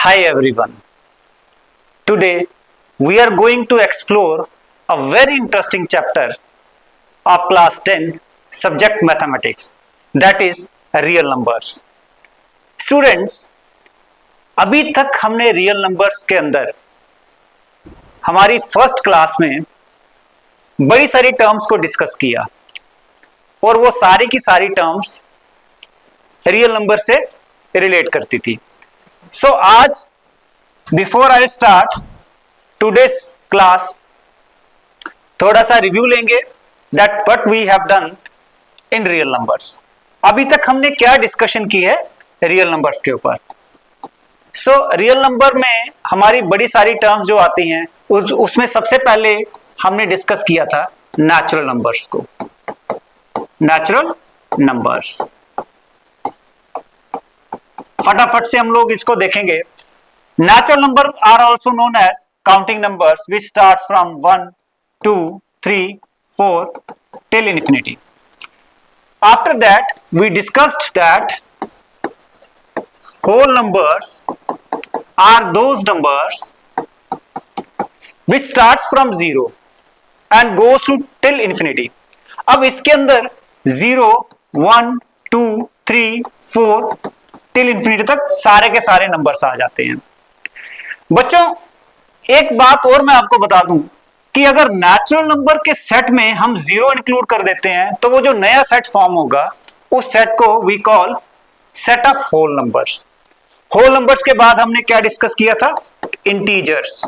Hi everyone. Today we are going to explore a very interesting chapter of class 10 subject mathematics, that is real numbers. Students, अभी तक हमने real numbers के अंदर हमारी first class में बड़ी सारी टर्म्स को डिस्कस किया और वो सारी की सारी टर्म्स रियल नंबर से रिलेट करती थी. सो आज before I start today's class थोड़ा सा रिव्यू लेंगे that what we have done in real numbers. अभी तक हमने क्या डिस्कशन की है रियल नंबर्स के ऊपर. सो रियल नंबर में हमारी बड़ी सारी टर्म्स जो आती हैं उसमें सबसे पहले हमने डिस्कस किया था नेचुरल नंबर्स को. नेचुरल नंबर्स फटाफट से हम लोग इसको देखेंगे. Natural number are also known as counting numbers which start from 1 2 3 4 till infinity. After that we discussed that whole numbers are those numbers which starts from 0 and goes to till infinity. अब इसके अंदर 0 1 2 3 4 till infinity तक सारे के सारे numbers आ जाते हैं. बच्चों एक बात और मैं आपको बता दूं कि अगर नेचुरल नंबर के सेट में हम 0 इंक्लूड कर देते हैं तो वो जो नया सेट फॉर्म होगा उस सेट को we call set of whole numbers. Whole numbers के बाद हमने क्या डिस्कस किया था इंटीजर्स.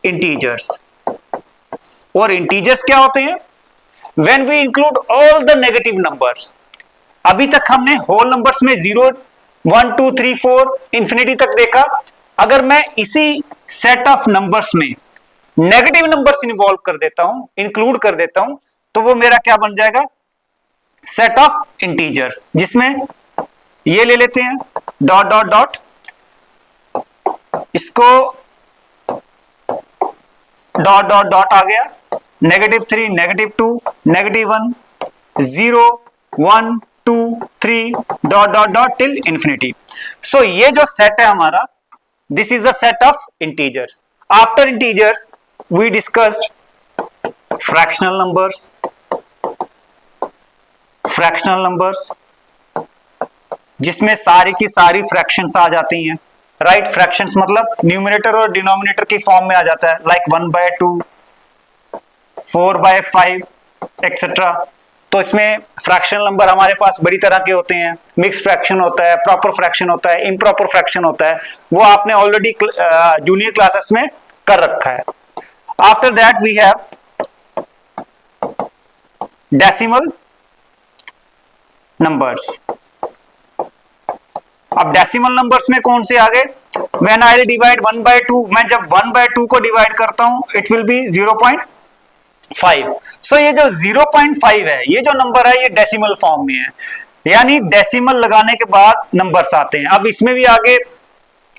इंटीजर्स और इंटीजर्स क्या होते हैं when we include all the negative numbers. अभी तक हमने होल नंबर्स में 0 1 2 3 4 इंफिनिटी तक देखा. अगर मैं इसी सेट ऑफ नंबर्स में नेगेटिव नंबर्स इन्वॉल्व कर देता हूं इंक्लूड कर देता हूं तो वो मेरा क्या बन जाएगा सेट ऑफ इंटीजर्स, जिसमें ये ले लेते हैं डॉट डॉट डॉट, इसको डॉट डॉट डॉट आ गया -3 -2 -1 0 1 2 3 dot dot dot till infinity. So ये जो सेट है हमारा this is the set of integers. After integers we discussed fractional numbers. Fractional numbers जिसमें सारी की सारी फ्रैक्शंस आ जाती हैं. राइट फ्रैक्शंस मतलब न्यूमरेटर और डिनोमिनेटर की फॉर्म में आ जाता है लाइक 1/2 4/5 एक्सेट्रा. तो इसमें फ्रैक्शनल नंबर हमारे पास बड़ी तरह के होते हैं. मिक्स फ्रैक्शन होता है, प्रॉपर फ्रैक्शन होता है, इम्प्रॉपर फ्रैक्शन होता है. वो आपने ऑलरेडी जूनियर क्लासेस में कर रखा है. After that we have decimal numbers. अब डेसिमल नंबर्स में कौन से आ गए व्हेन आई डिवाइड 1/2. मैं जब 1/2 को डिवाइड करता हूं इट विल बी 0.5. सो ये जो 0.5 है ये जो नंबर है ये डेसिमल फॉर्म में है, यानी डेसिमल लगाने के बाद नंबर्स आते हैं. अब इसमें भी आगे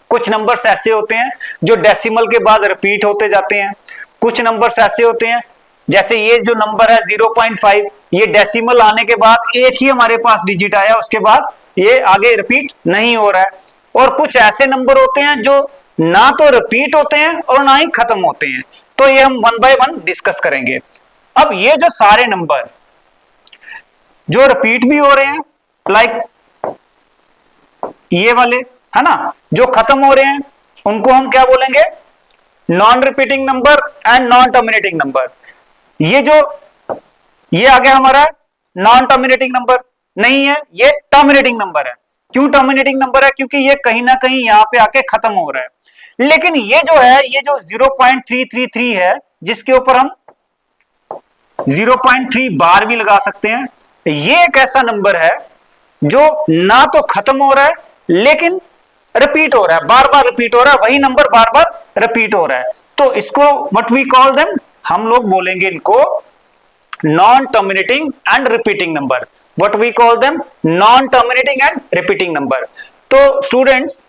कुछ नंबर्स ऐसे होते हैं जो डेसिमल के बाद रिपीट होते जाते हैं. कुछ नंबर्स ऐसे होते हैं जैसे ये जो नंबर है 0.5 ये डेसिमल आने के बाद एक ही हमारे पास डिजिट आया उसके बाद ये आगे रिपीट नहीं हो रहा है. और कुछ ऐसे नंबर होते हैं जो ना तो रिपीट होते हैं और ना ही खत्म होते हैं. तो ये हम 1 by 1 डिस्कस करेंगे. अब ये जो सारे नंबर जो रिपीट भी हो रहे हैं लाइक ये वाले है ना, जो खत्म हो रहे हैं उनको हम क्या बोलेंगे non repeating number and non terminating number. ये आ गया हमारा नॉन टर्मिनेटिंग नंबर नहीं है, ये टर्मिनेटिंग नंबर है. क्यों टर्मिनेटिंग नंबर है? क्योंकि ये कहीं ना कहीं यहां पे आके खत्म हो रहा है. लेकिन ये जो है ये जो 0.333 है जिसके ऊपर हम 0.3 बार भी लगा सकते हैं, ये एक ऐसा नंबर है जो ना तो खत्म हो रहा है लेकिन रिपीट हो रहा है, बार बार रिपीट हो रहा है, वही नंबर बार बार रिपीट हो रहा है. तो इसको व्हाट वी कॉल देम, हम लोग बोलेंगे इनको non terminating and repeating number. What we call them non terminating and repeating number. तो स्टूडेंट्स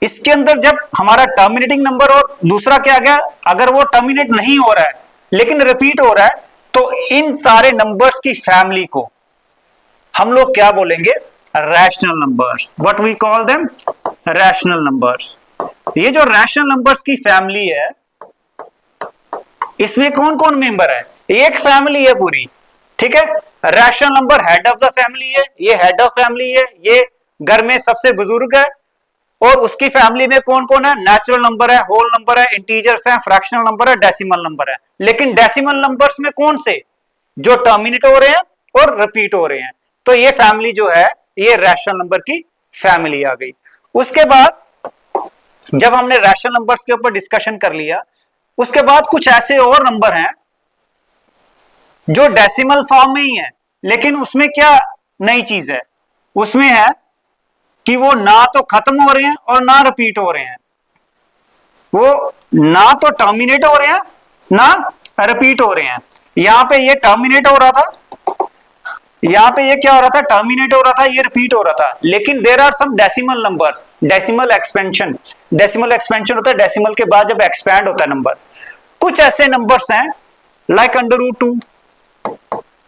इसके अंदर जब हमारा टर्मिनेटिंग नंबर और दूसरा क्या गया, अगर वो टर्मिनेट नहीं हो रहा है लेकिन रिपीट हो रहा है तो इन सारे नंबर्स की फैमिली को हम लोग क्या बोलेंगे, rational numbers. What we call them, rational numbers. ये जो रैशनल नंबर्स की फैमिली है, इसमें कौन कौन मेंबर है? एक फैमिली है पूरी, ठीक है। Rational number head of the family है, ये हेड ऑफ फैमिली है, ये घर में सबसे बुजुर्ग है। और उसकी फैमिली में कौन कौन है? नेचुरल नंबर है, होल नंबर है, इंटीजर्स है, फ्रैक्शनल नंबर है, डेसिमल नंबर है। लेकिन डेसिमल नंबर्स में कौन से? जो टर्मिनेट हो रहे हैं और रिपीट हो रहे हैं। तो ये फैमिली जो है, ये रैशनल नंबर की फैमिली आ गई। उसके बाद जब हमने रैशनल नंबर्स के ऊपर डिस्कशन कर लिया, उसके बाद कुछ ऐसे और नंबर हैं जो डेसिमल फॉर्म में ही है, लेकिन उसमें क्या नई चीज है? उसमें है कि वो ना तो खत्म हो रहे हैं और ना रिपीट हो रहे हैं। वो ना तो टर्मिनेट हो रहे हैं ना रिपीट हो रहे हैं। यहां पे ये टर्मिनेट हो रहा था, यहां पे ये क्या हो रहा था? टर्मिनेट हो रहा था, ये रिपीट हो रहा था। लेकिन there are some decimal numbers, decimal expansion. Decimal expansion होता है डेसिमल के बाद जब एक्सपैंड होता है नंबर। कुछ ऐसे नंबर्स हैं like √2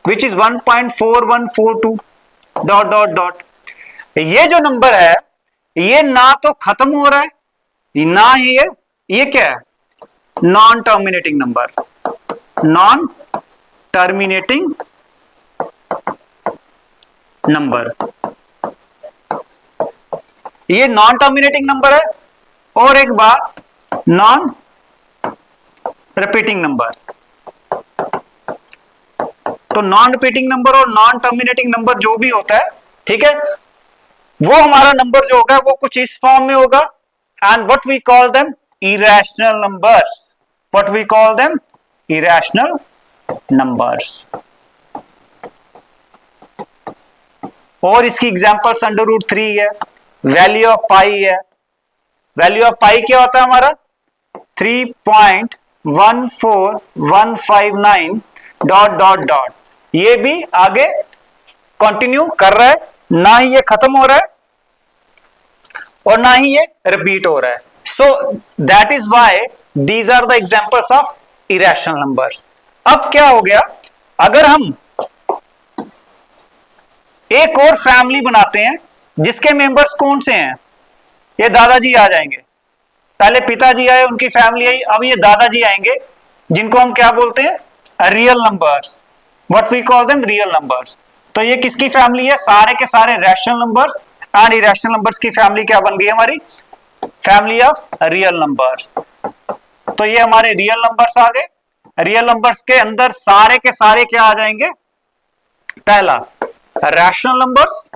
which is 1.4142 dot dot dot. ये जो नंबर है, ये ना तो खत्म हो रहा है ना ही ये क्या है? Non terminating number, non terminating number. ये नॉन टर्मिनेटिंग नंबर है। और एक बात, नॉन रिपीटिंग नंबर। तो नॉन रिपीटिंग नंबर और नॉन टर्मिनेटिंग नंबर जो भी होता है, ठीक है, वो हमारा नंबर जो होगा वो कुछ इस फॉर्म में होगा। And what we call them? Irrational numbers. What we call them? Irrational numbers. और इसकी एग्जांपल्स √3 है, वैल्यू ऑफ पाई है। वैल्यू ऑफ पाई क्या होता है हमारा? 3.14159 डॉट डॉट डॉट। ये भी आगे कंटिन्यू कर रहा है, ना ही ये खत्म हो रहा है और ना ही ये रिपीट हो रहा है। So that is why these are the examples of irrational numbers. अब क्या हो गया, अगर हम एक और फैमिली बनाते हैं जिसके मेंबर्स कौन से हैं? ये दादाजी आ जाएंगे। पहले पिताजी आए, उनकी फैमिली आई, अब ये दादाजी आएंगे, जिनको हम क्या बोलते हैं? Real numbers. What we call them? Real numbers. तो ये किसकी फैमिली है? सारे के सारे rational numbers and irrational numbers की फैमिली क्या बन गई हमारी? Family of real numbers. तो ये हमारे रियल नंबर्स आ गए। रियल नंबर्स के अंदर सारे के सारे क्या आ जाएंगे? पहला रैशनल नंबर्स,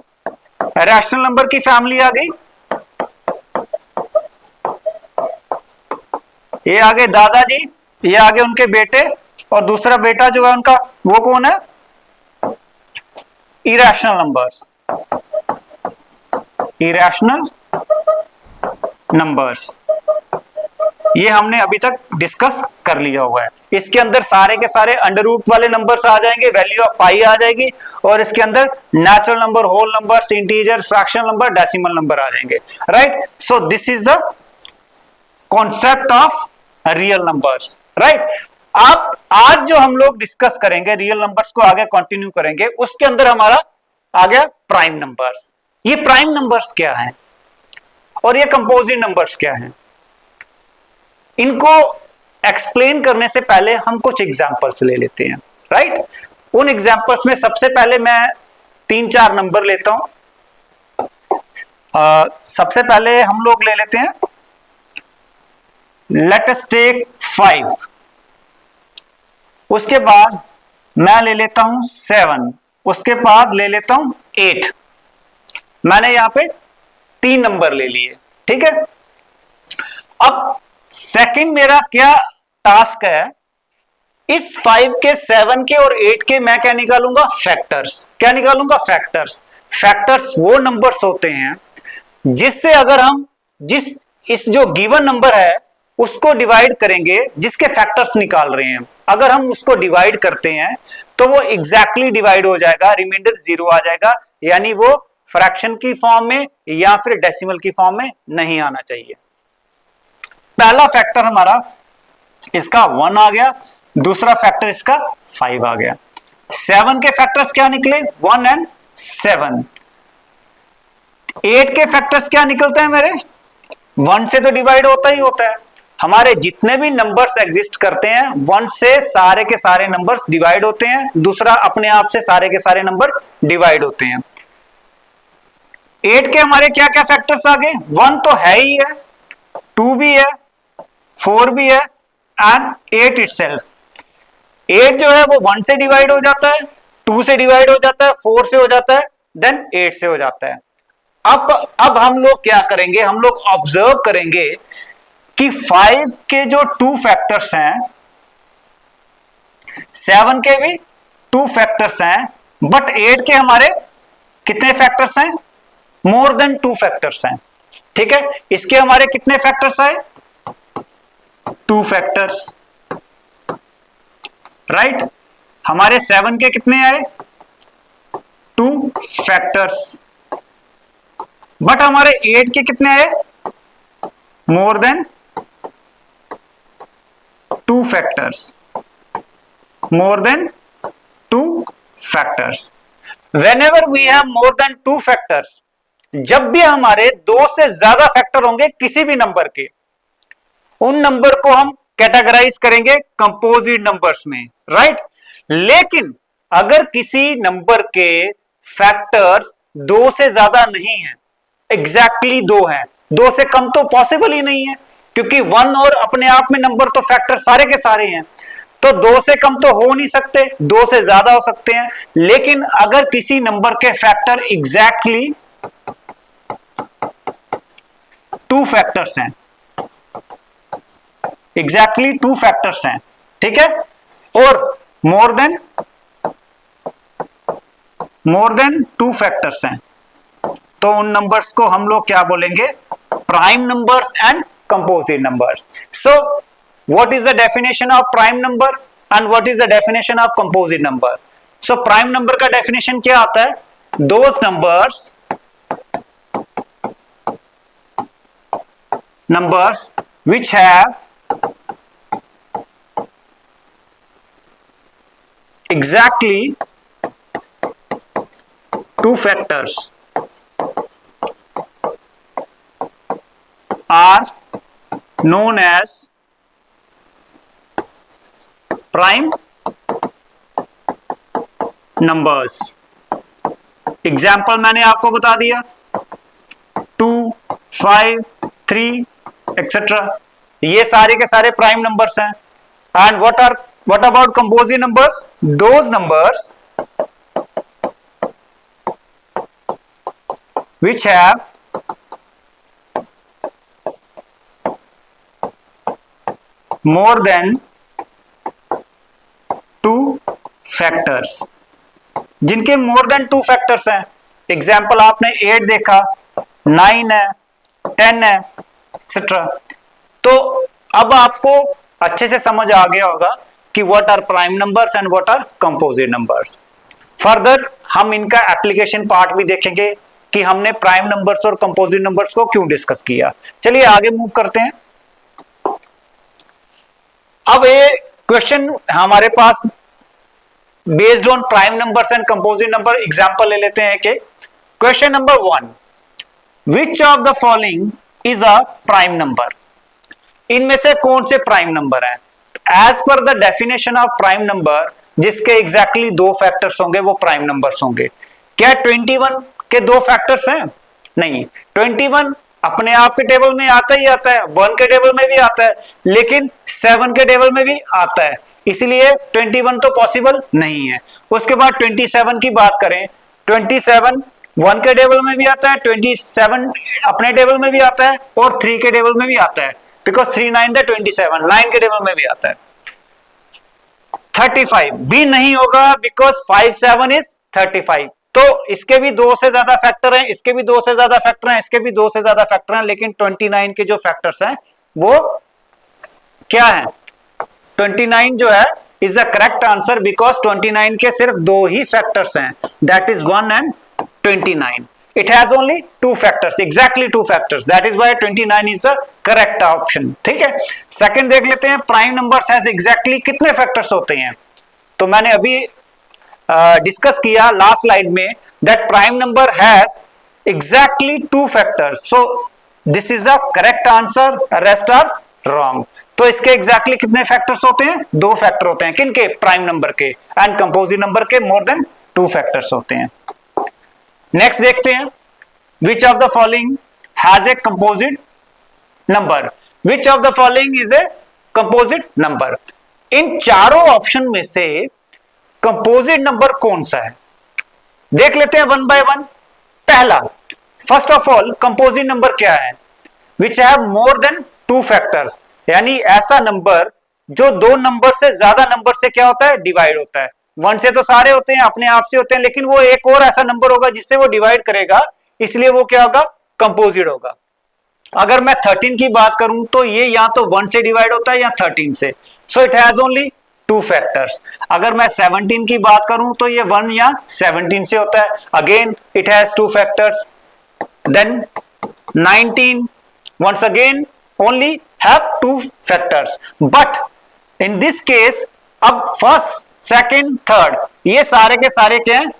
रैशनल नंबर की फैमिली आ गई। ये आगे दादाजी, ये आगे उनके बेटे, और दूसरा बेटा जो है उनका, वो कौन है? Irrational numbers. इरेशनल नंबर्स ये हमने अभी तक डिस्कस कर लिया हुआ है। इसके अंदर सारे के सारे अंडर रूट वाले नंबर्स आ जाएंगे, वैल्यू ऑफ पाई आ जाएगी, और इसके अंदर natural number, whole numbers, integers, fractional number, decimal number आ जाएंगे। Right? So this is the concept of real numbers. Right? अब आज जो हम लोग डिस्कस करेंगे, रियल नंबर्स को आगे कंटिन्यू करेंगे, उसके अंदर हमारा आ गया प्राइम नंबर्स। ये प्राइम नंबर्स क्या है और ये कंपोजिट नंबर्स क्या है? इनको एक्सप्लेन करने से पहले हम कुछ एग्जांपल्स ले लेते हैं। राइट? उन एग्जांपल्स में सबसे पहले मैं 3-4 नंबर लेता हूं। सबसे पहले हम लोग ले लेते हैं, लेट अस टेक 5। उसके बाद मैं ले लेता हूं 7। उसके बाद ले लेता हूं 8। मैंने यहां पे 3 नंबर ले लिए। ठीक है? अब सेकंड मेरा क्या टास्क है? इस 5 के, 7 के और 8 के मैं क्या निकालूंगा? फैक्टर्स। क्या निकालूंगा? फैक्टर्स। फैक्टर्स वो नंबर्स होते हैं जिससे अगर हम इस जो गिवन नंबर है उसको डिवाइड करेंगे, जिसके फैक्टर्स निकाल रहे हैं, अगर हम उसको डिवाइड करते हैं तो वो एग्जैक्टली डिवाइड हो जाएगा, रिमाइंडर 0 आ जाएगा, यानी वो फ्रैक्शन की फॉर्म में या फिर डेसिमल की फॉर्म में नहीं आना चाहिए। पहला फैक्टर हमारा इसका 1 आ गया, दूसरा फैक्टर इसका 5 आ गया। 7 के फैक्टर्स क्या निकले? 1 and 7। 8 के फैक्टर्स क्या निकलते हैं मेरे? 1 से तो डिवाइड होता ही होता है। हमारे जितने भी नंबर्स एग्जिस्ट करते हैं 1 से सारे के सारे नंबर्स डिवाइड होते हैं, दूसरा अपने आप से सारे के सारे नंबर डिवाइड होते हैं। 8 के हमारे क्या क्या फैक्टर्स आ गए? 1 तो है ही है, 2 भी है, 4 भी है एंड 8 इटसेल्फ। 8 जो है वो 1 से डिवाइड हो जाता है, 2 से डिवाइड हो जाता है, 4 से हो जाता है, देन 8 से हो जाता है। अब हम लोग क्या करेंगे, हम लोग ऑब्जर्व करेंगे कि 5 के जो 2 फैक्टर्स हैं, 7 के भी 2 फैक्टर्स हैं, बट 8 के हमारे कितने फैक्टर्स हैं? मोर देन 2 फैक्टर्स हैं। ठीक है, इसके हमारे कितने फैक्टर्स आए? 2 फैक्टर्स, राइट। हमारे 7 के कितने आए? 2 फैक्टर्स, बट हमारे 8 के कितने आए? मोर than 2 factors, more than 2 factors. Whenever we have more than 2 factors, जब भी हमारे 2 से ज्यादा फैक्टर होंगे किसी भी नंबर के, उन नंबर को हम कैटेगराइज करेंगे कंपोजिट नंबर्स में, राइट। लेकिन अगर किसी नंबर के फैक्टर्स 2 से ज्यादा नहीं है, एग्जैक्टली 2 है, 2 से कम तो पॉसिबल ही नहीं है, क्योंकि 1 और अपने आप में नंबर तो फैक्टर सारे के सारे हैं, तो 2 से कम तो हो नहीं सकते, 2 से ज्यादा हो सकते हैं। लेकिन अगर किसी नंबर के फैक्टर एग्जैक्टली 2 फैक्टर्स हैं, एग्जैक्टली 2 फैक्टर्स हैं, ठीक है, और मोर देन 2 फैक्टर्स हैं, तो उन नंबर्स को हम लोग क्या बोलेंगे? Prime numbers and composite numbers. So what is the definition of prime number and what is the definition of composite number? So prime number का definition क्या आता है? Those numbers which have exactly 2 factors are known as prime numbers. Example मैंने आपको बता दिया, 2, 5, 3 etcetera, ये सारे के सारे प्राइम नंबर्स हैं। And what about composite numbers? Those numbers which have more than 2 factors, जिनके मोर देन 2 फैक्टर्स हैं। एग्जाम्पल आपने 8 देखा, 9 है, 10 है, एक्सेट्रा। तो अब आपको अच्छे से समझ आ गया होगा कि what are prime numbers and what are composite numbers. Further हम इनका एप्लीकेशन पार्ट भी देखेंगे कि हमने प्राइम नंबर्स और कंपोजिट नंबर्स को क्यों डिस्कस किया। चलिए आगे मूव करते हैं। अब ये क्वेश्चन हमारे पास based on prime numbers and composite number example ले लेते हैं कि question number 1, which of the following is a prime number? इनमें से कौन से प्राइम नंबर हैं? As per the definition of prime number, जिसके एग्जैक्टली 2 फैक्टर्स होंगे वो प्राइम नंबर्स होंगे। क्या 21 के 2 फैक्टर्स हैं? नहीं, 21 अपने आप के टेबल में आता ही आता है, 1 के टेबल में भी आता है, लेकिन 7 के टेबल में भी आता है, इसलिए 21 तो पॉसिबल नहीं है। उसके बाद 27 की बात करें, 27 1 के टेबल में भी आता है, 27 अपने टेबल में भी आता है और 3 के टेबल में भी आता है, बिकॉज 3 9 द 27, 9 के टेबल में भी आता है। 35 भी नहीं होगा, बिकॉज 5 7 इज 35। तो इसके भी 2 से ज्यादा फैक्टर हैं, इसके भी 2 से ज्यादा फैक्टर हैं, इसके भी 2 से ज्यादा फैक्टर हैं, लेकिन 29 के जो फैक्टर्स हैं वो क्या है? 29 जो है is the correct answer, because 29 के सिर्फ 2 ही फैक्टर्स हैं, that is 1 and 29. It has only 2 factors, exactly 2 factors. That is why 29 is the correct option. ठीक है। सेकंड देख लेते हैं, प्राइम नंबर्स हैज एग्जैक्टली कितने फैक्टर्स होते हैं? तो मैंने अभी डिस्कस किया लास्ट स्लाइड में that prime number has exactly 2 factors. So this is the correct correct answer, rest are wrong. तो इसके एग्जैक्टली कितने फैक्टर्स होते हैं? 2 फैक्टर होते हैं। किनके? प्राइम नंबर के। एंड कंपोजिट नंबर के मोर देन 2 फैक्टर्स होते हैं। नेक्स्ट देखते हैं, which of the following has a composite number? Which of the following is a composite number? इन चारों ऑप्शन में से कंपोजिट नंबर कौन सा है? देख लेते हैं वन बाय वन। पहला, first of all composite number क्या है? Which have more than 2 factors, यानी ऐसा नंबर जो 2 नंबर से ज्यादा नंबर से क्या होता है? डिवाइड होता है। 1 से तो सारे होते हैं, अपने आप से होते हैं, लेकिन वो एक और ऐसा नंबर होगा जिससे वो डिवाइड करेगा, इसलिए वो क्या होगा? कंपोजिट होगा। अगर मैं 13 की बात करूं तो ये या तो 1 से डिवाइड होता है या 13 से, so it has only 2 factors. अगर मैं 17 की बात करूं तो ये 1 या 17 से होता है, again it has 2 factors. Then 19 once again only have 2 factors, but in this case अब फर्स्ट, सेकंड, थर्ड ये सारे के सारे क्या हैं?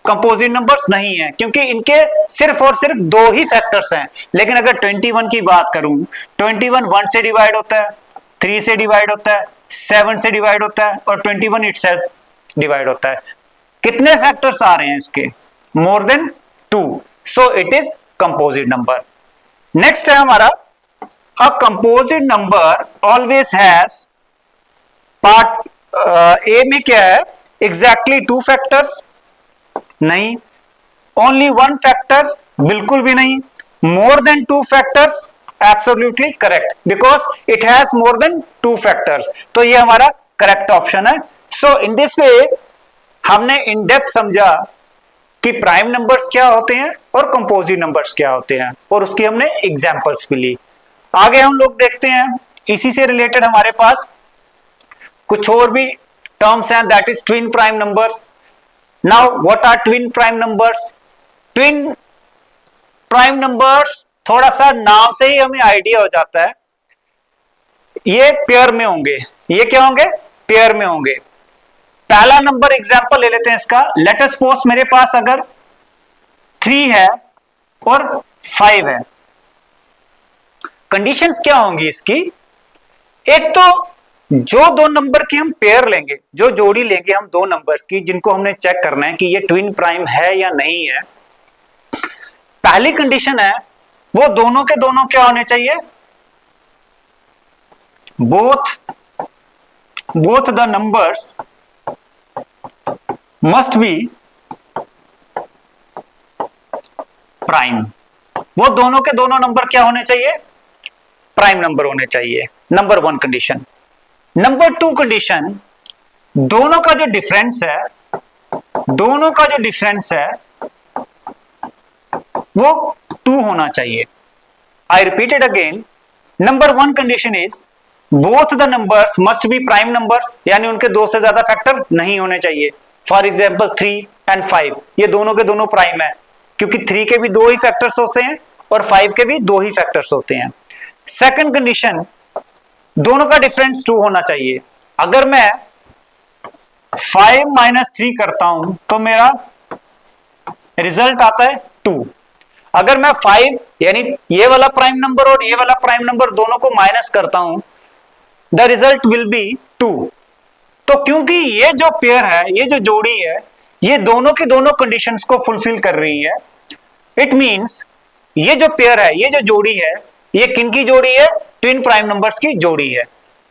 कंपोजिट नंबर्स नहीं है, क्योंकि इनके सिर्फ और सिर्फ 2 ही फैक्टर्स हैं। लेकिन अगर 21 की बात करूं, 21 1 से डिवाइड होता है, 3 से डिवाइड होता है, 7 से डिवाइड होता है और 21 इटसेल्फ डिवाइड होता है। कितने फैक्टर्स आ रहे हैं इसके? More than 2, so it is composite number. Next है हमारा, a composite number always has part a में क्या है? Exactly 2 factors? नहीं। Only 1 factor? बिल्कुल भी नहीं। More than 2 factors? Absolutely correct, because it has more than 2 factors. तो ये हमारा करेक्ट ऑप्शन है। सो इन दिस वे हमने इन डेप्थ समझा कि प्राइम नंबर्स क्या होते हैं और कंपोजिट नंबर्स क्या होते हैं, और उसकी हमने एग्जांपल्स भी ली। आगे हम लोग देखते हैं, इसी से रिलेटेड हमारे पास कुछ और भी टर्म्स हैं, that is twin prime numbers. Now what are twin prime numbers? Twin prime numbers थोड़ा सा नाम से ही हमें आइडिया हो जाता है, ये पेयर में होंगे। ये क्या होंगे? पेयर में होंगे। पहला नंबर एग्जांपल ले लेते हैं इसका। लेट अस सपोज मेरे पास अगर 3 है और 5 है, कंडीशंस क्या होंगी इसकी? एक तो जो 2 नंबर की हम पेयर लेंगे, जो जोड़ी लेंगे हम 2 नंबर्स की, जिनको हमने चेक करना है कि ये ट्विन प्राइम है या नहीं है, पहली कंडीशन है वो दोनों के दोनों क्या होने चाहिए? Both the numbers must be prime. वो दोनों के दोनों नंबर क्या होने चाहिए? प्राइम नंबर होने चाहिए। Number 1 condition. नंबर 2 कंडीशन, दोनों का जो डिफरेंस है वो 2 होना चाहिए। I repeat it again. Number 1 condition is both the numbers must be prime numbers, यानी उनके 2 से ज्यादा फैक्टर नहीं होने चाहिए। फॉर एग्जाम्पल 3 एंड 5, ये दोनों के दोनों प्राइम है, क्योंकि 3 के भी 2 ही फैक्टर्स होते हैं और 5 के भी 2 ही फैक्टर्स होते हैं। सेकंड कंडीशन, दोनों का डिफरेंस 2 होना चाहिए। अगर मैं 5 - 3 करता हूं तो मेरा रिजल्ट आता है 2। अगर मैं 5 यानी ये वाला प्राइम नंबर और ये वाला प्राइम नंबर दोनों को माइनस करता हूं, द रिजल्ट विल बी 2। तो क्योंकि ये जो पेयर है, ये जो जोड़ी है, ये दोनों की दोनों कंडीशंस को फुलफिल कर रही है, इट मींस ये जो पेयर है, ये जो जोड़ी है, ये किन की जोड़ी है? ट्विन प्राइम नंबर्स की जोड़ी है।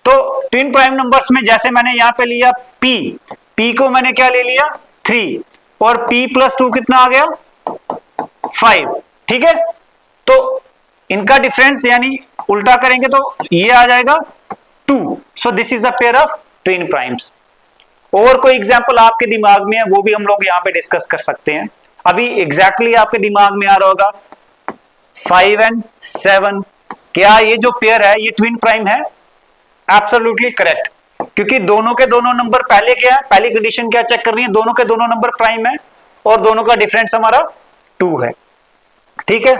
तो ट्विन प्राइम नंबर्स में जैसे मैंने यहां पे लिया p को मैंने क्या ले लिया? 3, और p + 2 कितना आ गया? 5। ठीक है, तो इनका डिफरेंस यानी उल्टा करेंगे तो ये आ जाएगा 2। सो this is the pair of twin primes. और कोई एग्जांपल आपके दिमाग में है वो भी हम लोग यहाँ पे डिस्कस कर सकते हैं। अभी एग्जैक्टली आपके दिमाग में आ रहा होगा 5 and 7, क्या ये जो पेयर है ये ट्विन प्राइम है? एब्सोल्युटली करेक्ट, क्योंकि दोनों के दोनों नंबर पहले क्या है? पहली कंडीशन क्या चेक करनी है? दोनों के दोनों नंबर प्राइम है और दोनों का डिफरेंस हमारा 2 है। ठीक है,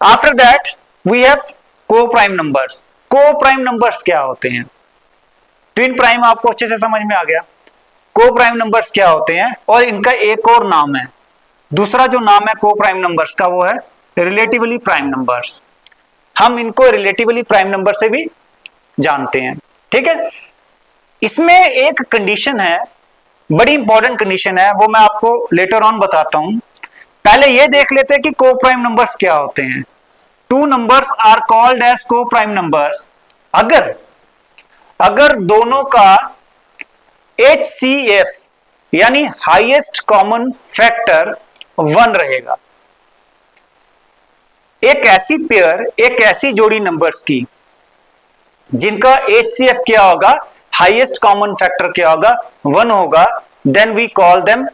आफ्टर दैट वी हैव को प्राइम नंबर्स। को प्राइम नंबर्स क्या होते हैं? ट्विन प्राइम आपको अच्छे से समझ में आ गया। को प्राइम नंबर्स क्या होते हैं, और इनका एक और नाम है, दूसरा जो नाम है को प्राइम नंबर्स का वो है रिलेटिवली प्राइम नंबर्स। हम इनको रिलेटिवली प्राइम नंबर से भी जानते हैं। ठीक है, इसमें एक कंडीशन है, बड़ी इंपॉर्टेंट कंडीशन है, वो मैं आपको लेटर ऑन बताता हूं। पहले ये देख लेते हैं कि को प्राइम नंबर्स क्या होते हैं। Two numbers are called as co prime numbers अगर दोनों का HCF यानी हाईएस्ट कॉमन फैक्टर 1 रहेगा। एक ऐसी पेयर, एक ऐसी जोड़ी नंबर्स की जिनका HCF क्या होगा, हाईएस्ट कॉमन फैक्टर क्या होगा, 1 होगा, देन वी कॉल देम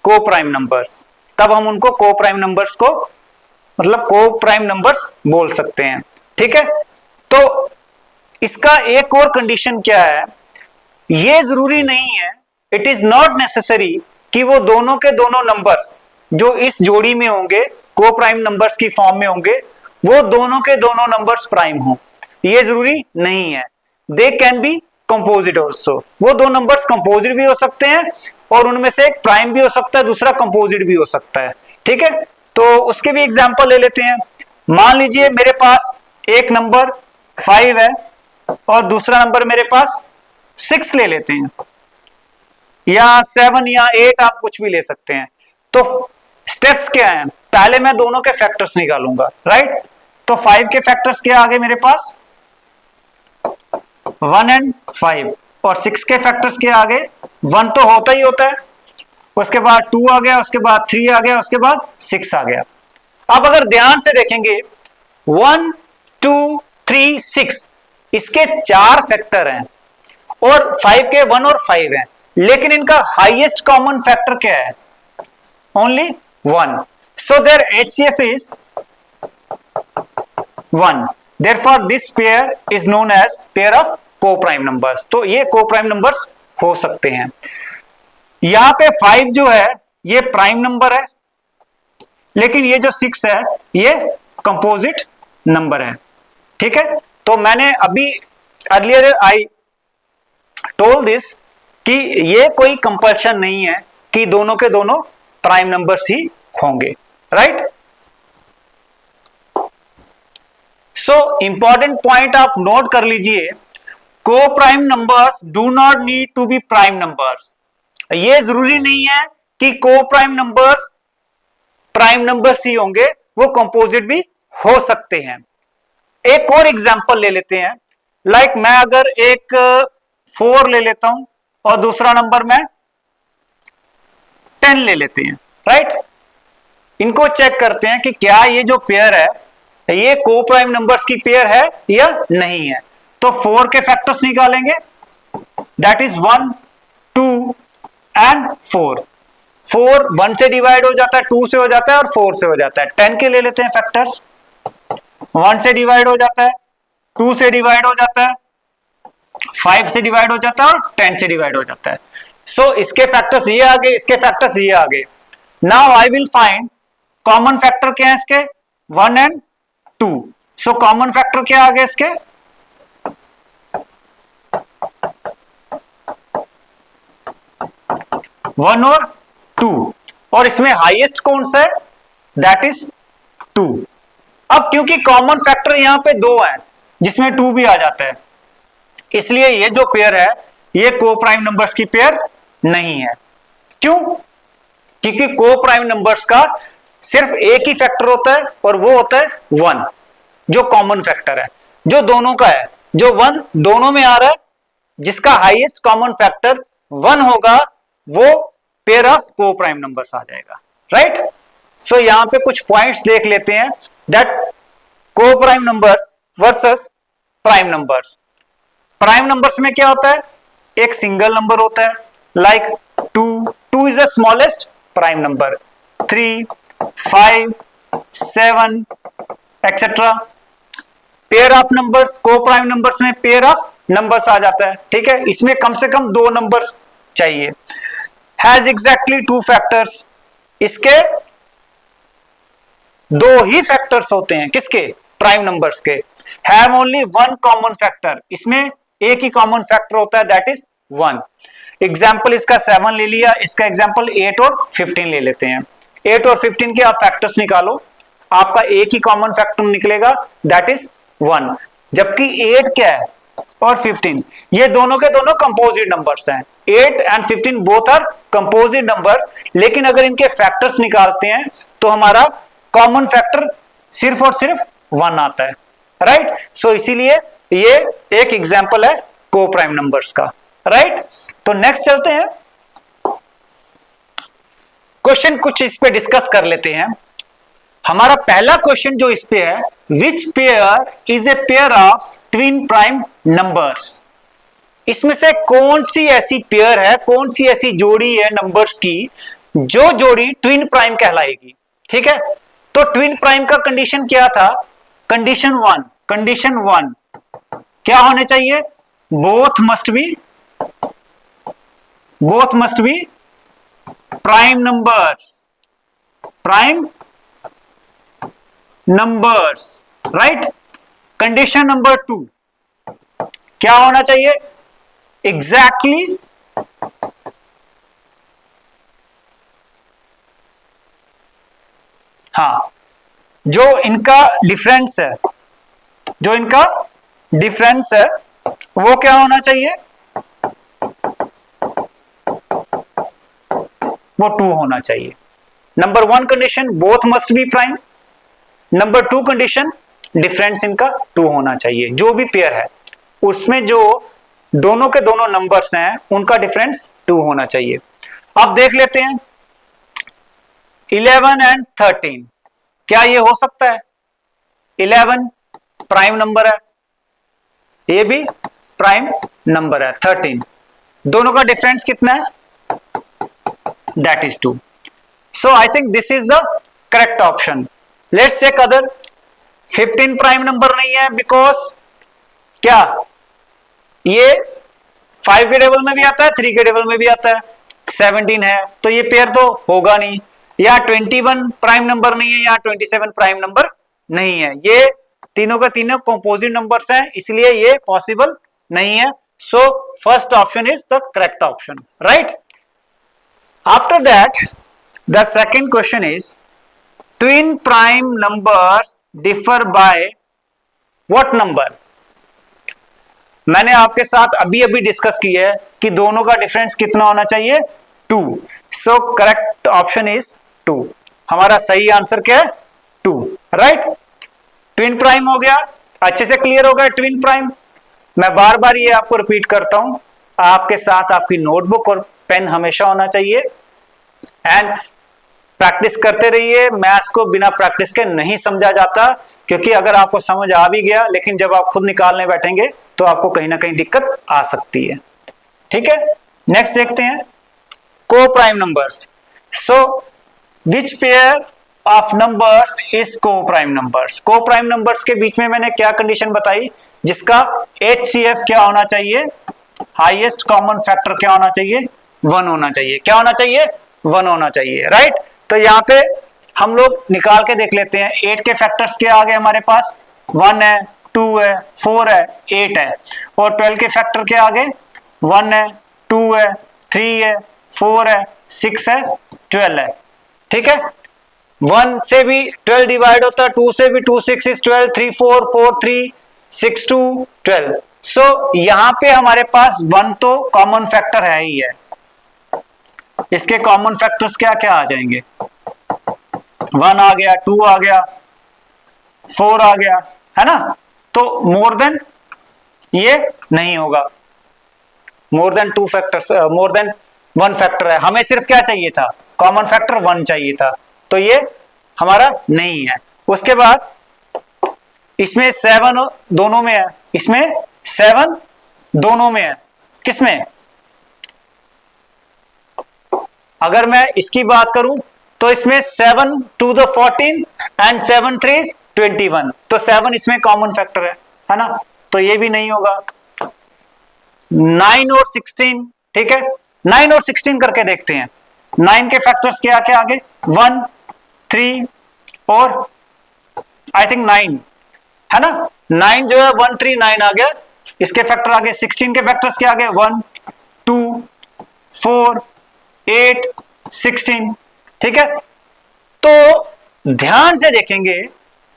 को प्राइम नंबर्स। तब हम उनको को प्राइम नंबर्स को मतलब को प्राइम नंबर्स बोल सकते हैं। ठीक है, तो इसका एक और कंडीशन क्या है, ये जरूरी नहीं है, इट इज नॉट नेसेसरी कि वो दोनों के दोनों नंबर्स जो इस जोड़ी में होंगे, को प्राइम नंबर्स की फॉर्म में होंगे, वो दोनों के दोनों नंबर्स प्राइम हो, ये जरूरी नहीं है। They can be composite also, वो दो नंबर्स कंपोजिट भी हो सकते हैं और उनमें से एक प्राइम भी हो सकता है, दूसरा कंपोजिट भी हो सकता है। ठीक है, तो उसके भी एग्जांपल ले लेते हैं। मान लीजिए मेरे पास एक नंबर 5 है और दूसरा नंबर मेरे पास 6 ले लेते हैं, या 7 या 8, आप कुछ भी ले सकते हैं। तो स्टेप्स क्या हैं, पहले मैं दोनों के फैक्टर्स निकालूंगा, राइट। तो 5 के फैक्टर्स क्या आ गए मेरे पास, 1 एंड 5, और 6 के फैक्टर्स क्या आ गए, 1 तो होता ही होता है, उसके बाद 2 आ गया, उसके बाद 3 आ गया, उसके बाद 6 आ गया। अब अगर ध्यान से देखेंगे 1 2 3 6 इसके 4 फैक्टर हैं और 5 के 1 और 5 हैं, लेकिन इनका हाईएस्ट कॉमन फैक्टर क्या है, only 1। So there HCF is 1, therefore this pair is known as pair of co-prime numbers। तो ये co-prime numbers हो सकते हैं। यहां पे 5 जो है ये प्राइम नंबर है, लेकिन ये जो 6 है ये कंपोजिट नंबर है। ठीक है, तो मैंने अभी अर्लियर आई टोल्ड दिस कि ये कोई कंपल्शन नहीं है कि दोनों के दोनों प्राइम नंबर्स ही होंगे, राइट। सो इंपॉर्टेंट पॉइंट आप नोट कर लीजिए, co prime numbers do not need to be prime numbers. ये जरूरी नहीं है कि co prime numbers prime numbers ही होंगे, वो कंपोजिट भी हो सकते हैं। एक और एग्जांपल ले लेते हैं, लाइक मैं अगर एक 4 ले लेता हूं और दूसरा नंबर मैं 10 ले लेते हैं, राइट। इनको चेक करते हैं कि क्या ये जो पेयर है ये को प्राइम नंबर्स की पेयर है या नहीं है। तो 4 के फैक्टर्स निकालेंगे, दैट इज 1 2 एंड 4। 4 1 से डिवाइड हो जाता है, 2 से हो जाता है और 4 से हो जाता है। 10 के ले लेते हैं फैक्टर्स, 1 से डिवाइड हो जाता है, 2 से डिवाइड हो जाता है, 5 से डिवाइड हो जाता है और 10 से डिवाइड हो जाता है। सो इसके फैक्टर्स ये आ गए, इसके फैक्टर्स ये आ गए। Now I will find common factor क्या है इसके, 1 एंड 2। सो कॉमन फैक्टर क्या आ गया इसके, 1 और 2, और इसमें हाईएस्ट कौन सा है, दैट इज 2। अब क्योंकि कॉमन फैक्टर यहां पे 2 है जिसमें 2 भी आ जाता है, इसलिए ये जो पेयर है ये को प्राइम नंबर्स की पेयर नहीं है। क्यों, क्योंकि को प्राइम नंबर्स का सिर्फ एक ही फैक्टर होता है और वो होता है 1, जो कॉमन फैक्टर है, जो दोनों का है, जो 1 दोनों में आ रहा है, जिसका हाईएस्ट कॉमन फैक्टर 1 होगा, वो पेयर ऑफ को प्राइम नंबर्स आ जाएगा, राइट। सो यहां पे कुछ पॉइंट्स देख लेते हैं, दैट को prime numbers versus prime numbers. Prime numbers में क्या होता है, एक सिंगल नंबर होता है, like 2 is the smallest prime number, 3 5 7 etcetera. Pair of numbers, को प्राइम नंबर्स में पेयर ऑफ नंबर्स आ जाता है। ठीक है, इसमें कम से कम 2 नंबर चाहिए। हैज एग्जैक्टली 2 फैक्टर्स, इसके 2 ही फैक्टर्स होते हैं, किसके, प्राइम नंबर्स के। हैव ओनली 1 कॉमन फैक्टर, इसमें एक ही कॉमन फैक्टर होता है, दैट इज 1। एग्जाम्पल इसका 7 ले लिया, इसका एग्जाम्पल 8 और 15 ले लेते हैं। 8 और 15 के आप फैक्टर्स निकालो, आपका एक ही कॉमन फैक्टर निकलेगा, दैट इज 1। जबकि 8 क्या है और 15, ये दोनों के दोनों कंपोजिट नंबर्स हैं। 8 and 15 both are composite numbers, लेकिन अगर इनके फैक्टर्स निकालते हैं तो हमारा कॉमन फैक्टर सिर्फ और सिर्फ 1 आता है, राइट। सो इसीलिए ये एक एग्जांपल है को प्राइम नंबर्स का, राइट। तो नेक्स्ट चलते हैं, क्वेश्चन कुछ इस पे डिस्कस कर लेते हैं। हमारा पहला क्वेश्चन जो इस पे है, which pair is a pair of twin prime numbers. इसमें से कौन सी ऐसी पेयर है, कौन सी ऐसी जोड़ी है नंबर्स की जो जोड़ी ट्विन प्राइम कहलाएगी, ठीक है। तो ट्विन प्राइम का कंडीशन क्या था, कंडीशन 1 क्या होने चाहिए, both must be prime numbers, right. Condition number 2 क्या होना चाहिए, एग्जैक्टली हाँ, जो इनका डिफरेंस है वो क्या होना चाहिए, वो 2 होना चाहिए। Number 1 condition both must be prime, number 2 condition difference इनका 2 होना चाहिए। जो भी पेयर है उसमें जो दोनों के दोनों नंबर्स हैं उनका डिफरेंस 2 होना चाहिए। अब देख लेते हैं 11 एंड 13, क्या ये हो सकता है, 11 प्राइम नंबर है, ये भी प्राइम नंबर है, 13 दोनों का डिफरेंस कितना है, that is 2. So I think this is the correct option. Let's check other. 15 prime number नहीं है बिकॉज क्या ये 5 के टेबल में भी आता है, 3 के टेबल में भी आता है, 17 है तो ये पेयर तो होगा नहीं। या 21 प्राइम नंबर नहीं है, या 27 प्राइम नंबर नहीं है, ये तीनों का तीनों कंपोजिट नंबर्स हैं, इसलिए ये पॉसिबल नहीं है। So first option is the correct option, right. After that, the second question is, twin prime numbers differ by what number? मैंने आपके साथ अभी डिस्कस किया है कि दोनों का डिफरेंस कितना होना चाहिए, 2। So correct option is 2। हमारा सही आंसर क्या है, 2, राइट। ट्विन प्राइम हो गया, अच्छे से क्लियर हो गया ट्विन प्राइम। मैं बार बार ये आपको रिपीट करता हूं, आपके साथ आपकी नोटबुक और पेन हमेशा होना चाहिए एंड प्रैक्टिस करते रहिए। मैथ्स को बिना प्रैक्टिस के नहीं समझा जाता, क्योंकि अगर आपको समझ आ भी गया लेकिन जब आप खुद निकालने बैठेंगे तो आपको कहीं ना कहीं दिक्कत आ सकती है, ठीक है। नेक्स्ट देखते हैं को prime numbers. So which pair of numbers is को प्राइम नंबर्स। को प्राइम नंबर्स के बीच में मैंने क्या कंडीशन बताई, जिसका HCF क्या होना चाहिए, हाईएस्ट कॉमन फैक्टर क्या होना चाहिए, 1 होना चाहिए। क्या होना चाहिए, 1 होना चाहिए, राइट। तो यहाँ पे हम लोग निकाल के देख लेते हैं। 8 के फैक्टर्स क्या आ गए हमारे पास, 1 है, 2 है, 4 है, 8 है। और 12 के फैक्टर क्या आ गए, 1 है, 2 है, 3 है, 4 है, 6 है, 12 है, ठीक है। 1 से भी 12 डिवाइड होता है, 2 से भी, 2 6 is 12, 3 4 4 3 6 2 12। सो यहां पे हमारे पास 1 तो कॉमन फैक्टर है ही है, इसके कॉमन फैक्टर्स क्या क्या आ जाएंगे, 1 आ गया, 2 आ गया, 4 आ गया, है ना। तो मोर देन ये नहीं होगा, मोर than 2 factors, more than 1 factor है। हमें सिर्फ क्या चाहिए था, कॉमन फैक्टर 1 चाहिए था, तो ये हमारा नहीं है। उसके बाद इसमें 7 दोनों में है, इसमें 7 दोनों में है, किसमें, अगर मैं इसकी बात करूं तो इसमें 7 to the 14 एंड 7 3 21, तो 7 इसमें कॉमन फैक्टर है ना, तो ये भी नहीं होगा। 9 और 16, ठीक है, 9 और 16 करके देखते हैं। 9 के फैक्टर्स क्या क्या आगे, 1 3 और आई थिंक 9 है ना। 9 जो है 1 3 9 आ गया, इसके फैक्टर आगे। 16 के फैक्टर्स क्या आगे, 1 2 4 8 16, ठीक है। तो ध्यान से देखेंगे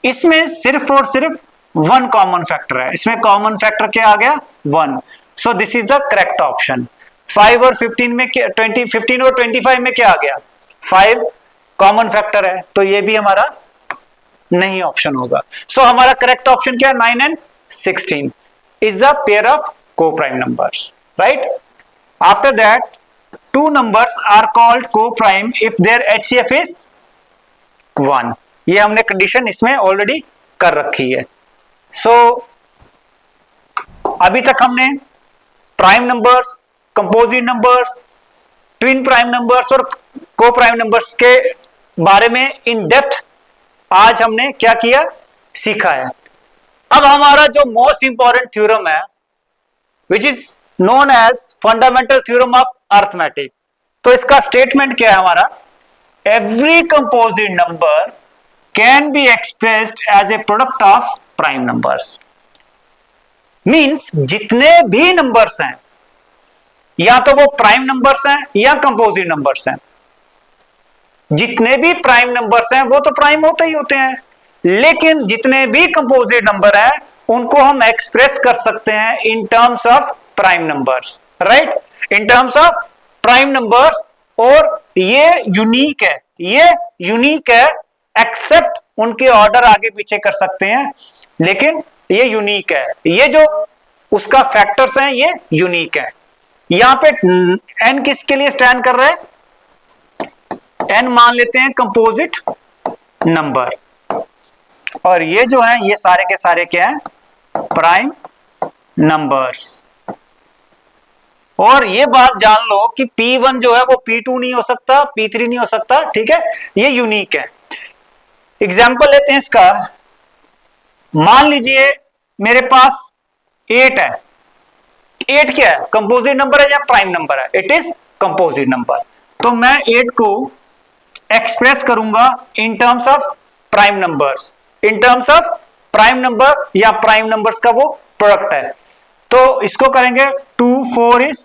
इसमें सिर्फ और सिर्फ वन कॉमन फैक्टर है, इसमें कॉमन फैक्टर क्या आ गया 1, सो this is the correct option. 5 और 15 में 15 और 25 में क्या आ गया 5 कॉमन फैक्टर है, तो ये भी हमारा नहीं ऑप्शन होगा। सो हमारा करेक्ट ऑप्शन क्या है 9 and 16 is the pair of co-prime numbers, right? After that, two numbers are called co-prime if their HCF is 1. ये हमने कंडीशन इसमें ऑलरेडी कर रखी है। सो अभी तक हमने prime numbers, composite numbers, twin prime numbers और को प्राइम नंबर्स के बारे में इन डेप्थ आज हमने क्या किया सीखा है। अब हमारा जो मोस्ट इंपॉर्टेंट थ्योरम है which is known as fundamental theorem of arithmetic, तो इसका स्टेटमेंट क्या है हमारा, every composite number can be expressed as a product of prime numbers. Means जितने भी नंबर्स हैं या तो वो प्राइम नंबर्स हैं या कंपोजिट नंबर्स हैं, जितने भी प्राइम नंबर्स हैं वो तो प्राइम होते ही होते हैं, लेकिन जितने भी कंपोजिट नंबर हैं उनको हम एक्सप्रेस कर सकते हैं in terms of prime numbers, right, in terms of prime numbers. और ये यूनिक है, ये यूनिक है, एक्सेप्ट उनके ऑर्डर आगे पीछे कर सकते हैं, लेकिन ये यूनिक है, ये जो उसका फैक्टर्स हैं ये यूनिक है। यहां पे n किसके लिए स्टैंड कर रहे हैं, n मान लेते हैं कंपोजिट नंबर, और ये जो है ये सारे के सारे क्या हैं प्राइम नंबर्स। और ये बात जान लो कि P1 जो है वो P2 नहीं हो सकता, P3 नहीं हो सकता, ठीक है, ये यूनिक है। एग्जाम्पल लेते हैं इसका, मान लीजिए मेरे पास 8 है, 8 क्या है कंपोजिट नंबर है या प्राइम नंबर है, इट इज कंपोजिट नंबर। तो मैं 8 को एक्सप्रेस करूंगा in terms of prime numbers, in terms of prime number या प्राइम नंबर्स का वो प्रोडक्ट है। तो इसको करेंगे 2 4 is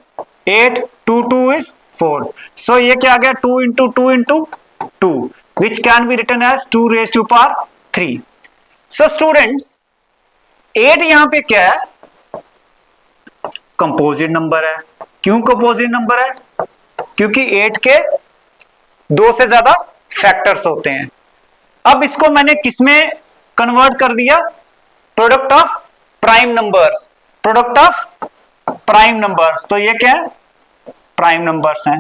8, 2 2 is 4, सो ये क्या आ गया 2 into 2 into 2 which can be written as 2 raised to power 3। So students 8 यहां पे क्या है कंपोजिट नंबर है। क्यों कंपोजिट नंबर है, क्योंकि 8 के 2 से ज्यादा फैक्टर्स होते हैं। अब इसको मैंने किसमें कन्वर्ट कर दिया, product of prime numbers, product of prime numbers, तो ये क्या है प्राइम नंबर्स हैं,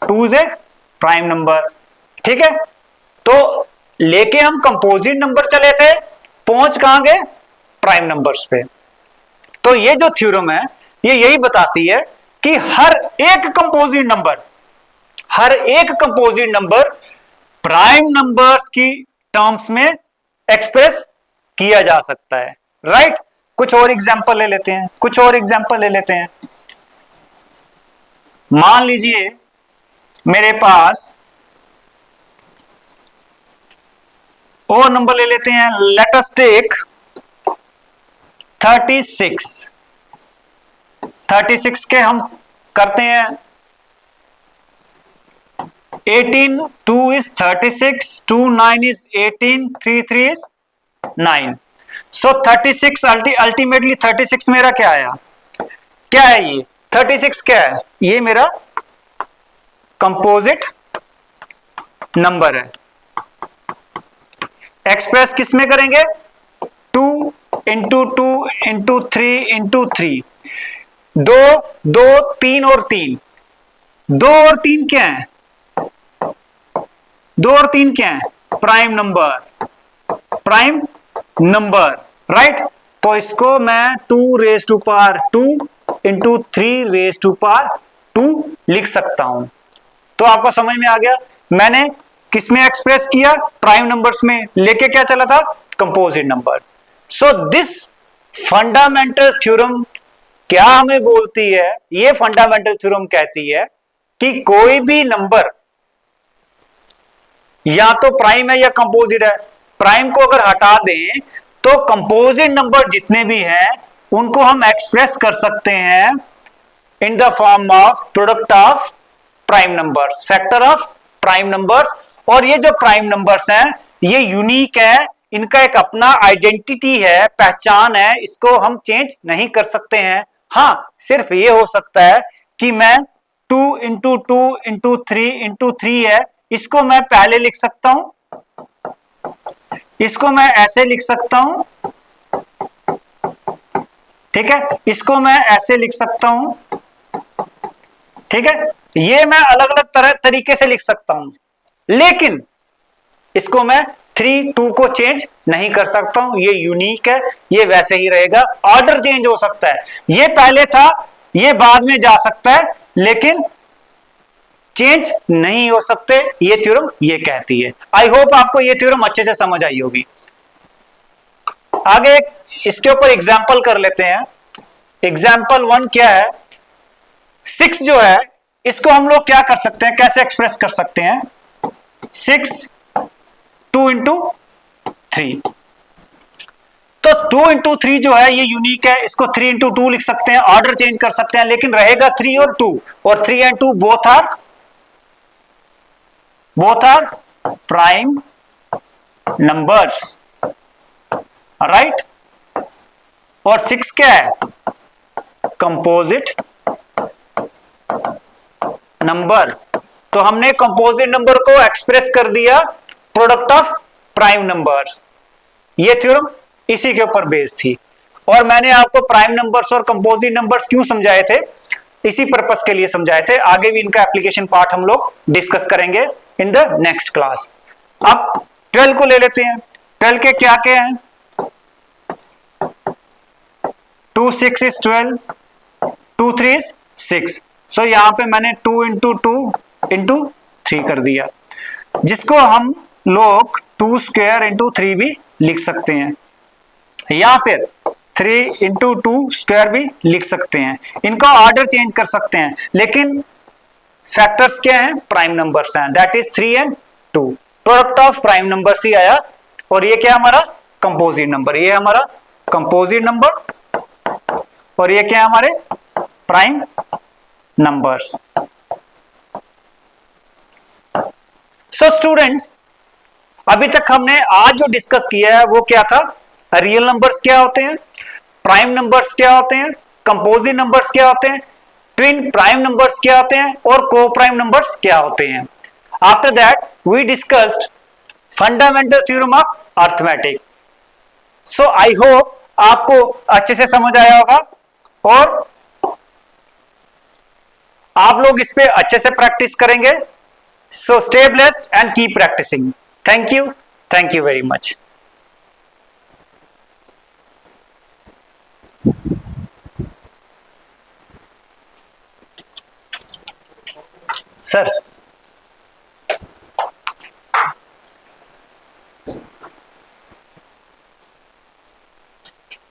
2 इज ए प्राइम नंबर, ठीक है। तो लेके हम कंपोजिट नंबर चले थे, पहुंच कहां गए प्राइम नंबर्स पे। तो ये जो थ्योरम है ये यही बताती है कि हर एक कंपोजिट नंबर, हर एक कंपोजिट नंबर प्राइम नंबर्स की टर्म्स में एक्सप्रेस किया जा सकता है, राइट। कुछ और एग्जांपल ले लेते हैं, कुछ और एग्जांपल ले लेते हैं। मान लीजिए मेरे पास और नंबर ले लेते हैं, लेट अस टेक 36। 36 के हम करते हैं 18, 2 is 36, 2 9 is 18, 3 3 is 9। So 36 ultimately 36 मेरा क्या आया, क्या है ये 36 क्या है, ये मेरा कंपोजिट नंबर है। एक्सप्रेस किस में करेंगे 2 into 2 into 3 into 3, 2 2 3 और 3, 2 और 3 क्या है, 2 और 3 क्या है prime number, prime number, right. तो इसको मैं 2 raised to power 2 into 3 raised to power 2 लिख सकता हूं। तो आपको समझ में आ गया, मैंने किसमें एक्सप्रेस किया प्राइम नंबर्स में, लेके क्या चला था composite number. So this fundamental theorem क्या हमें बोलती है, ये फंडामेंटल थ्योरम कहती है कि कोई भी नंबर या तो प्राइम है या कंपोजिट है, प्राइम को अगर हटा दें तो कंपोजिट नंबर जितने भी हैं उनको हम एक्सप्रेस कर सकते हैं in the form of product of prime numbers, factor of prime numbers. और ये जो प्राइम नंबर्स हैं ये यूनिक है, इनका एक अपना आइडेंटिटी है, पहचान है, इसको हम चेंज नहीं कर सकते हैं। हाँ, सिर्फ ये हो सकता है कि मैं 2 इंटू 2 इंटू 3 इंटू 3 है, इसको मैं पहले लिख सकता हूं, इसको मैं ऐसे लिख सकता हूं, ठीक है, इसको मैं ऐसे लिख सकता हूं, ठीक है, ये मैं अलग अलग तरीके से लिख सकता हूं, लेकिन इसको मैं 3 2 को चेंज नहीं कर सकता हूं, ये यूनिक है, ये वैसे ही रहेगा। ऑर्डर चेंज हो सकता है, ये पहले था, ये बाद में जा सकता है, लेकिन चेंज नहीं हो सकते, ये थ्योरम ये कहती है। आई होप आपको ये थ्योरम अच्छे से समझ आई होगी। आगे इसके ऊपर एग्जाम्पल कर लेते हैं। एग्जाम्पल 1 क्या है, 6 जो है इसको हम लोग क्या कर सकते हैं, कैसे एक्सप्रेस कर सकते हैं, 6 2 इंटू 3, तो 2 इंटू 3 जो है ये यूनिक है, इसको 3 इंटू 2 लिख सकते हैं, ऑर्डर चेंज कर सकते हैं, लेकिन रहेगा 3 और 2, और 3 and 2 both are prime numbers, right. और 6 क्या है, कंपोजिट नंबर। तो हमने कंपोजिट नंबर को एक्सप्रेस कर दिया प्रोडक्ट ऑफ प्राइम नंबर्स। ये थ्योरम इसी के ऊपर बेस्ड थी, और मैंने आपको प्राइम नंबर्स और कंपोजिट नंबर्स क्यों समझाए थे, इसी पर्पस के लिए समझाए थे। आगे भी इनका एप्लीकेशन पार्ट हम लोग डिस्कस करेंगे इन द नेक्स्ट क्लास। अब 12 को ले लेते हैं। 12 के क्या क्या हैं, 2 6 is 12, 2 3 is 6, सो यहां पे मैंने 2 इंटू 2 इंटू 3 कर दिया, जिसको हम लोग 2 स्क्वायर इंटू 3 भी लिख सकते हैं, या फिर 3 इंटू 2 स्क्वायर भी लिख सकते हैं। इनका ऑर्डर चेंज कर सकते हैं, लेकिन फैक्टर्स क्या हैं, प्राइम नंबर्स हैं, that is 3 and 2, product of prime numbers ही आया। और ये क्या हमारा कंपोजिट नंबर, ये हमारा कंपोजिट नंबर, और ये क्या हमारे प्राइम नंबर्स। सो स्टूडेंट्स, अभी तक हमने आज जो डिस्कस किया है वो क्या था, रियल नंबर्स क्या होते हैं, प्राइम नंबर्स क्या होते हैं, कंपोजिट नंबर्स क्या होते हैं, ट्विन प्राइम नंबर्स क्या होते हैं, और को प्राइम नंबर्स क्या होते हैं। After that we discussed fundamental theorem of arithmetic. So I hope आपको अच्छे से समझ आया होगा, और आप लोग इस पे अच्छे से प्रैक्टिस करेंगे। So stay blessed and keep practising. Thank you very much. Sir